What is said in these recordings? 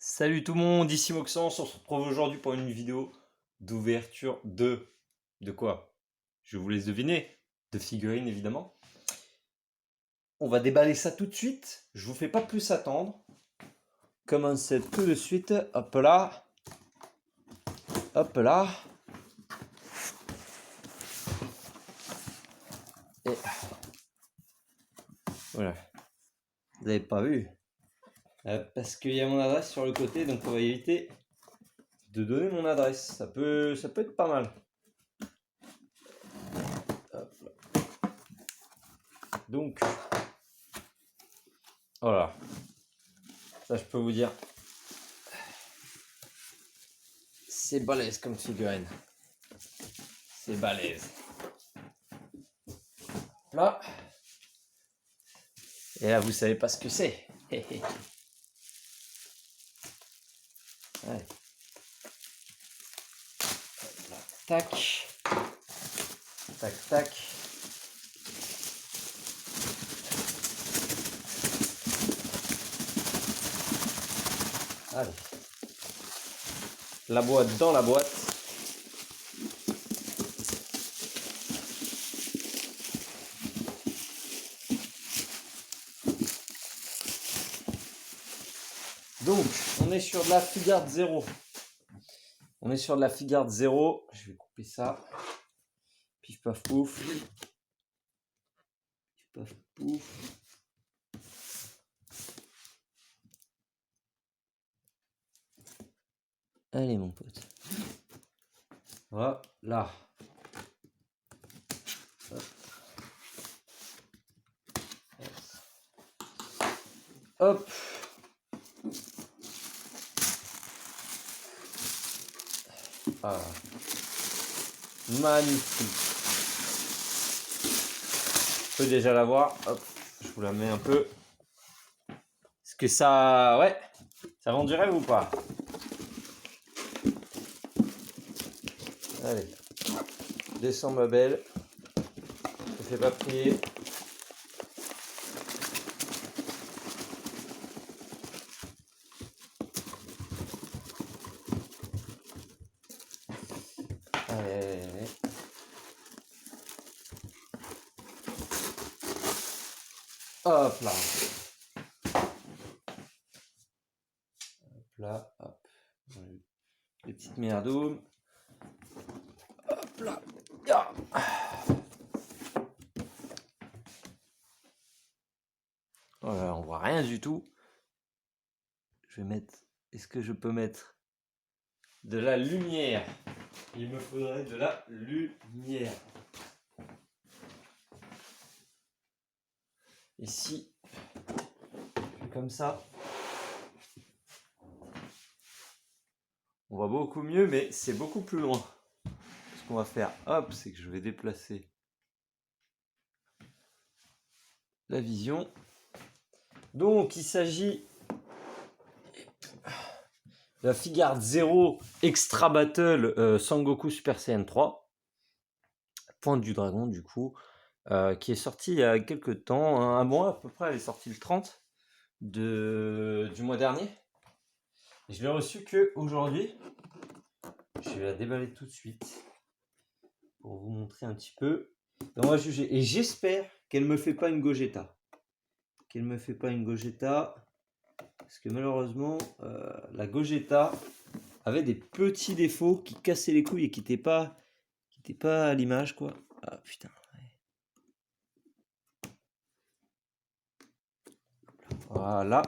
Salut tout le monde, ici Moxence, on se retrouve aujourd'hui pour une vidéo d'ouverture de... De quoi? Je vous laisse deviner. De figurines évidemment. On va déballer ça tout de suite, je vous fais pas plus attendre. Commencez tout de suite, hop là. Hop là. Et... Voilà. Vous n'avez pas vu? Parce qu'il y a mon adresse sur le côté, donc on va éviter de donner mon adresse. Ça peut être pas mal. Hop là. Donc, voilà. Ça, je peux vous dire, c'est balèze comme figurine. C'est balèze. Là. Et là, vous savez pas ce que c'est. Allez. Là, tac. Tac, tac. Allez. La boîte dans la boîte. Donc, on est sur de la Figart 0. On est sur de la Figart 0. Je vais couper ça. Pif paf pouf. Pif paf pouf. Allez mon pote. Voilà. Hop. Voilà. Magnifique. Je peux déjà la voir. Hop. Je vous la mets un peu. Est-ce que ça... Ouais. Ça vend du rêve ou pas? Allez. Descends ma belle. Ne fais pas prier. Allez. Hop là. Hop là. Hop. Les petites merdoums. Hop là. Voilà, on voit rien du tout. Je vais mettre... Est-ce que je peux mettre de la lumière? Il me faudrait de la lumière. Ici, comme ça, on voit beaucoup mieux, mais c'est beaucoup plus loin. Ce qu'on va faire, hop, c'est que je vais déplacer la vision. Donc, il s'agit de la Figart 0 Extra Battle Sangoku Super Saiyan 3. Pointe du dragon, du coup, qui est sorti il y a quelques temps, un mois à peu près. Elle est sortie le 30 du mois dernier. Et je l'ai reçue que aujourd'hui. Je vais la déballer tout de suite pour vous montrer un petit peu. Et on va juger. Et j'espère qu'elle me fait pas une Gogeta. Qu'elle me fait pas une Gogeta. Parce que malheureusement, la Gogeta avait des petits défauts qui cassaient les couilles et qui n'étaient pas à l'image, quoi. Ah putain. Voilà.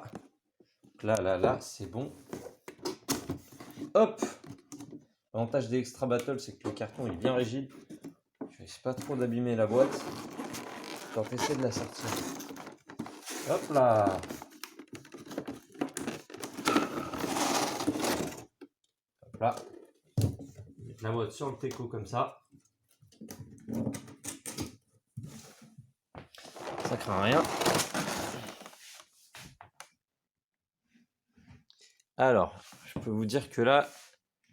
Là, c'est bon. Hop. L'avantage des Extra Battle, c'est que le carton est bien rigide. Je risque pas trop d'abîmer la boîte quand on essaie de la sortir. Hop là. Hop là. Mettre la boîte sur le teco comme ça. Ça craint rien. Alors, je peux vous dire que là,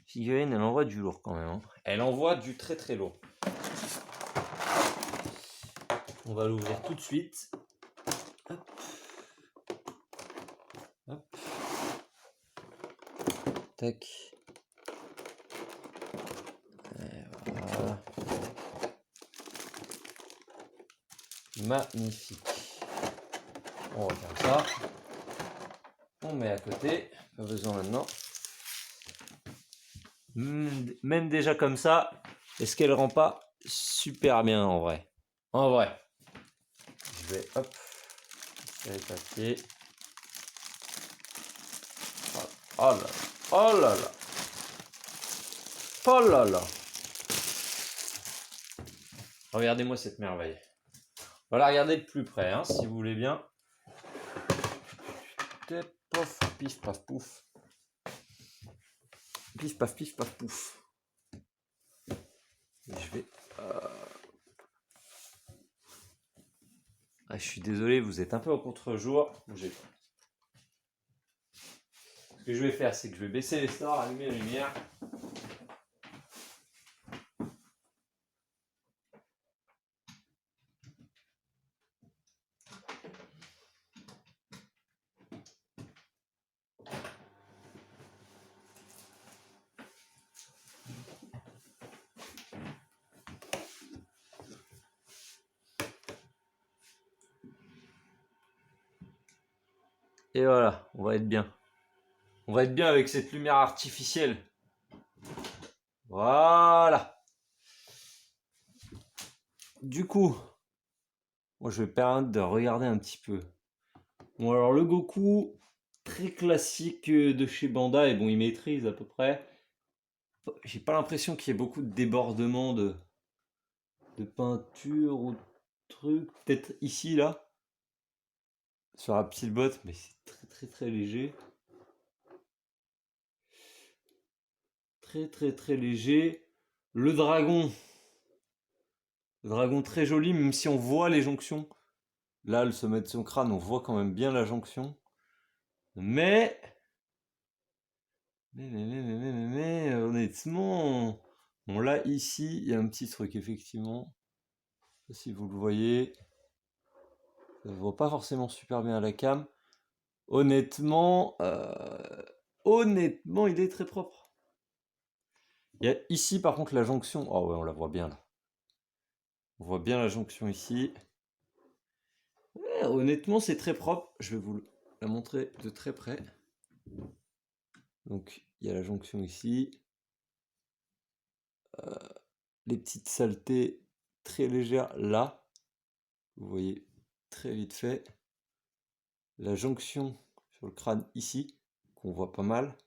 figurine, elle envoie du lourd quand même. Hein. Elle envoie du très très lourd. On va l'ouvrir tout de suite. Hop. Hop. tac. Et voilà. Magnifique. On regarde ça. On met à côté. Pas besoin maintenant. Même déjà comme ça, est-ce qu'elle rend pas super bien en vrai? En vrai. Je vais hop. Les papiers. Oh là là. Oh là là. Oh là là. Regardez-moi cette merveille. On va la regarder de plus près, hein, si vous voulez bien. Pof, pif, paf, pouf. Pif, paf, pouf. Et je vais... Ah, je suis désolé, vous êtes un peu au contre-jour. Bougez pas. Ce que je vais faire, c'est que je vais baisser les stores, allumer la lumière. Et voilà, on va être bien. On va être bien avec cette lumière artificielle. Voilà. Du coup, moi je vais permettre de regarder un petit peu. Bon alors le Goku, très classique de chez Bandai, bon il maîtrise à peu près. J'ai pas l'impression qu'il y ait beaucoup de débordements de peinture ou de trucs. Peut-être ici là, sur la petite botte, mais c'est très très très léger. Très très très léger. Le dragon très joli, même si on voit les jonctions. Là, le sommet de son crâne, on voit quand même bien la jonction. Mais honnêtement, bon là, ici, il y a un petit truc, effectivement. Si vous le voyez, ça ne voit pas forcément super bien à la cam. Honnêtement, il est très propre. Il y a ici, par contre, la jonction. Oh ouais, on la voit bien là. On voit bien la jonction ici. Ouais, honnêtement, c'est très propre. Je vais vous la montrer de très près. Donc, il y a la jonction ici. Les petites saletés très légères là. Vous voyez très vite fait. La jonction sur le crâne ici, qu'on voit pas mal.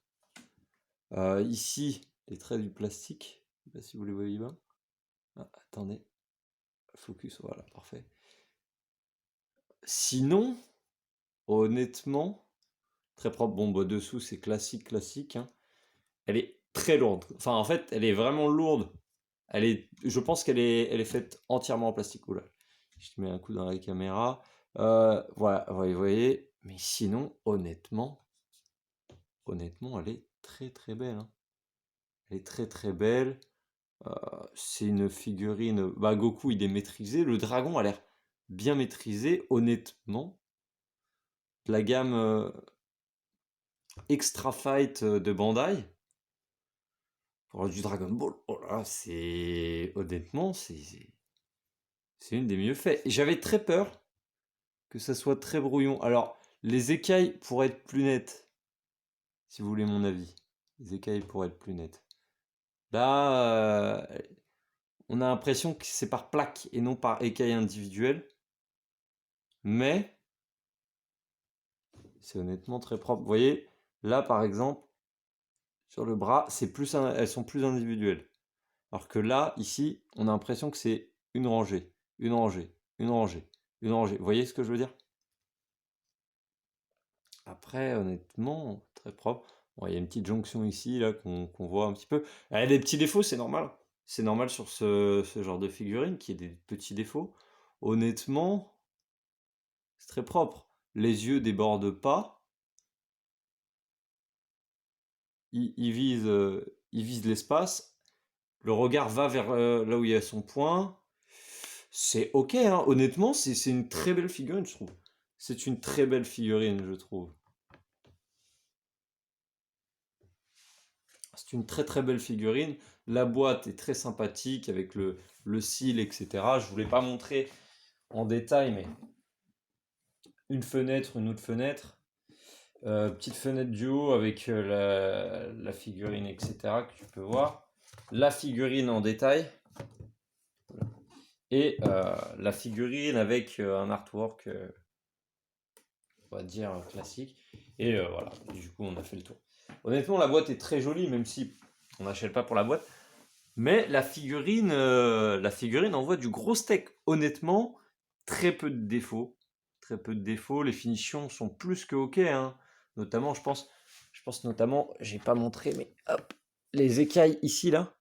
Ici, les traits du plastique. Je sais pas si vous les voyez bien. Ah, attendez. Focus, voilà, parfait. Sinon, honnêtement, très propre. Bon, bah, dessous, c'est classique. Hein. Elle est très lourde. Enfin, en fait, elle est vraiment lourde. Je pense qu'elle est faite entièrement en plastique. Oula, je te mets un coup dans la caméra. Voilà, vous voyez. Mais sinon, honnêtement, elle est très très belle. Hein. Elle est très très belle. C'est une figurine. Bah, Goku, il est maîtrisé. Le dragon a l'air bien maîtrisé, honnêtement. La gamme Extra Fight de Bandai. Pour du Dragon Ball, oh là, c'est. Honnêtement, c'est une des mieux faits. J'avais très peur que ça soit très brouillon. Alors, les écailles pourraient être plus nettes, si vous voulez mon avis. Les écailles pourraient être plus nettes. Là, on a l'impression que c'est par plaque et non par écaille individuelle. Mais c'est honnêtement très propre. Vous voyez, là par exemple, sur le bras, elles sont plus individuelles. Alors que là, ici, on a l'impression que c'est une rangée, une rangée, une rangée, une rangée. Vous voyez ce que je veux dire? Après, honnêtement, très propre. Bon, il y a une petite jonction ici, là, qu'on voit un petit peu. Elle a des petits défauts, c'est normal. C'est normal sur ce genre de figurine qu'il y ait des petits défauts. Honnêtement, c'est très propre. Les yeux débordent pas. Il vise l'espace. Le regard va vers là où il y a son point. C'est ok, hein. Honnêtement, c'est une très belle figurine, je trouve. C'est une très belle figurine, je trouve. C'est une très très belle figurine. La boîte est très sympathique avec le cil, etc. Je voulais pas montrer en détail, mais une fenêtre, une autre fenêtre. Petite fenêtre du haut avec la figurine, etc. que tu peux voir. La figurine en détail. Et la figurine avec un artwork, on va dire, classique. Et voilà, du coup on a fait le tour. Honnêtement, la boîte est très jolie, même si on n'achète pas pour la boîte. Mais la figurine envoie du gros steak. Honnêtement, très peu de défauts. Très peu de défauts. Les finitions sont plus que ok, hein. Notamment, je pense notamment, j'ai pas montré, mais hop, les écailles ici, là.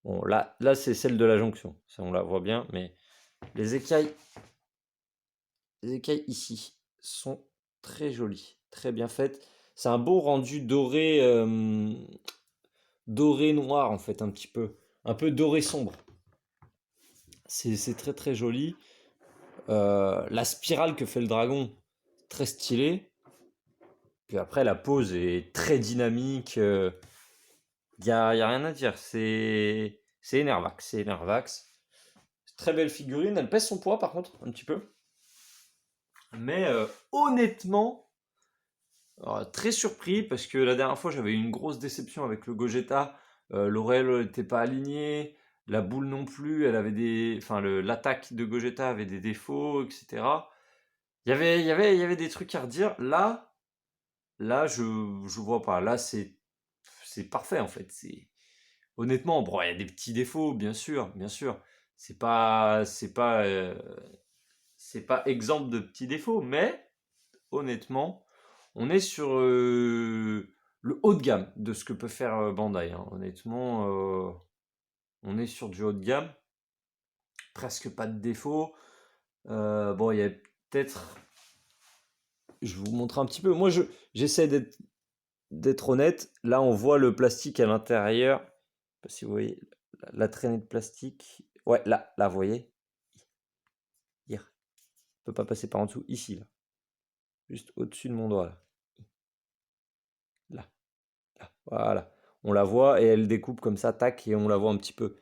Bon, là c'est celle de la jonction. Ça, on la voit bien, mais les écailles ici sont très jolies, très bien faites. C'est un beau rendu doré, doré noir en fait, un peu doré sombre. C'est très très joli. La spirale que fait le dragon, très stylée. Puis après, la pose est très dynamique. Y a rien à dire. C'est Enervax. C'est Enervax. Très belle figurine. Elle pèse son poids par contre, un petit peu. Mais honnêtement, très surpris parce que la dernière fois j'avais eu une grosse déception avec le Gogeta. L'oreille n'était pas alignée, la boule non plus, elle avait enfin l'attaque de Gogeta avait des défauts, etc. Il y avait des trucs à redire. Là je vois pas. Là c'est parfait en fait. C'est honnêtement, bon, il y a des petits défauts bien sûr, bien sûr. C'est pas exempt de petits défauts, mais honnêtement, on est sur le haut de gamme de ce que peut faire Bandai, hein. Honnêtement, on est sur du haut de gamme, presque pas de défaut. Bon, il y a peut-être. Je vous montre un petit peu. Moi, j'essaie d'être honnête. Là, on voit le plastique à l'intérieur. Je sais pas si vous voyez la traînée de plastique. Ouais, là, vous voyez. Hier. On peut pas passer par en dessous. Ici, là. Juste au-dessus de mon doigt, là. Là. Voilà. On la voit et elle découpe comme ça, tac, et on la voit un petit peu.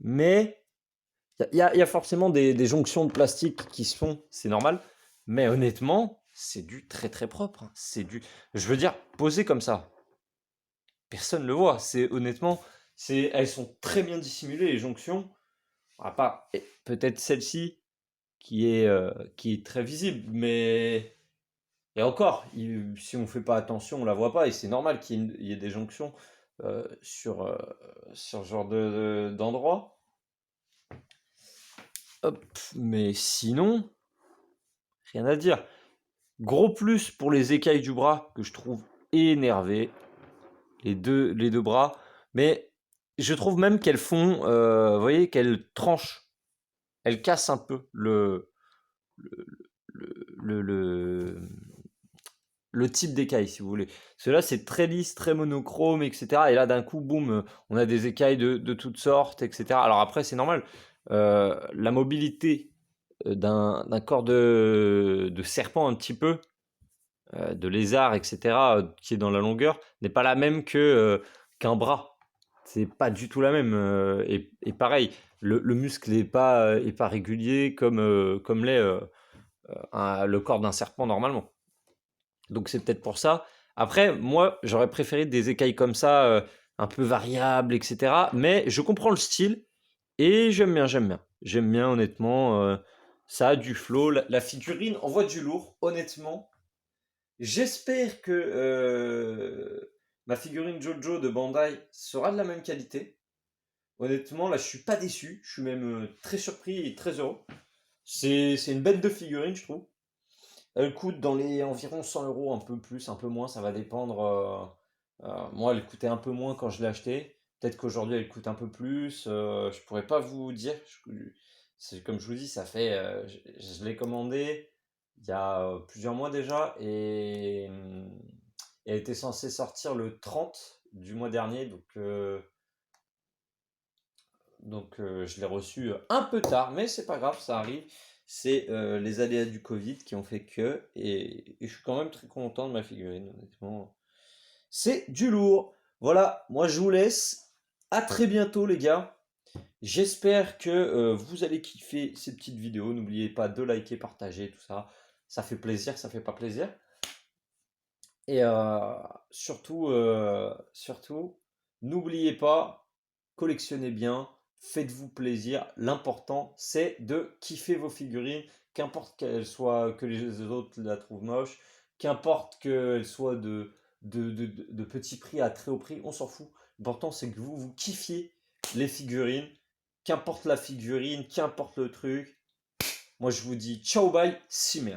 Mais il y a forcément des jonctions de plastique qui se font, c'est normal. Mais honnêtement, c'est du très très propre, hein. Je veux dire, posé comme ça, personne ne le voit. Honnêtement, elles sont très bien dissimulées les jonctions. À part peut-être celle-ci qui est très visible, mais et encore, si on fait pas attention, on la voit pas, et c'est normal qu'il y ait des jonctions sur ce genre d'endroit. Hop, mais sinon, rien à dire. Gros plus pour les écailles du bras que je trouve énervées, les deux bras, mais je trouve même qu'elles font, vous voyez, qu'elles tranchent, elles cassent un peu le, le, le, le type d'écaille, si vous voulez. Cela c'est très lisse, très monochrome, etc. Et là, d'un coup, boum, on a des écailles de toutes sortes, etc. Alors après, c'est normal. La mobilité d'un corps de serpent un petit peu, de lézard, etc., qui est dans la longueur, n'est pas la même qu'un bras. C'est pas du tout la même. Et pareil, le muscle est pas régulier comme l'est le corps d'un serpent normalement. Donc c'est peut-être pour ça. Après, moi, j'aurais préféré des écailles comme ça, un peu variables, etc. Mais je comprends le style et j'aime bien, j'aime bien. J'aime bien, honnêtement. Ça a du flow. La figurine envoie du lourd, honnêtement. J'espère que ma figurine Jojo de Bandai sera de la même qualité. Honnêtement, là, je suis pas déçu. Je suis même très surpris et très heureux. C'est une bête de figurine, je trouve. Elle coûte dans les environ 100 euros, un peu plus, un peu moins, ça va dépendre. Moi, elle coûtait un peu moins quand je l'ai achetée. Peut-être qu'aujourd'hui, elle coûte un peu plus. Je pourrais pas vous dire. C'est comme je vous dis, ça fait. Je l'ai commandée il y a plusieurs mois déjà et elle était censée sortir le 30 du mois dernier. Je l'ai reçue un peu tard, mais c'est pas grave, ça arrive. C'est les aléas du Covid qui ont fait que, et je suis quand même très content de ma figurine, honnêtement. C'est du lourd. Voilà, moi je vous laisse. À très bientôt les gars. J'espère que vous allez kiffer ces petites vidéos. N'oubliez pas de liker, partager, tout ça. Ça fait plaisir, ça fait pas plaisir. Et surtout, n'oubliez pas, collectionnez bien, faites-vous plaisir. L'important, c'est de kiffer vos figurines, qu'importe qu'elles soient, que les autres la trouvent moche, qu'importe qu'elles soient de petits prix à très haut prix, on s'en fout. L'important, c'est que vous kiffiez les figurines, qu'importe la figurine, qu'importe le truc. Moi, je vous dis ciao, bye, Cimer.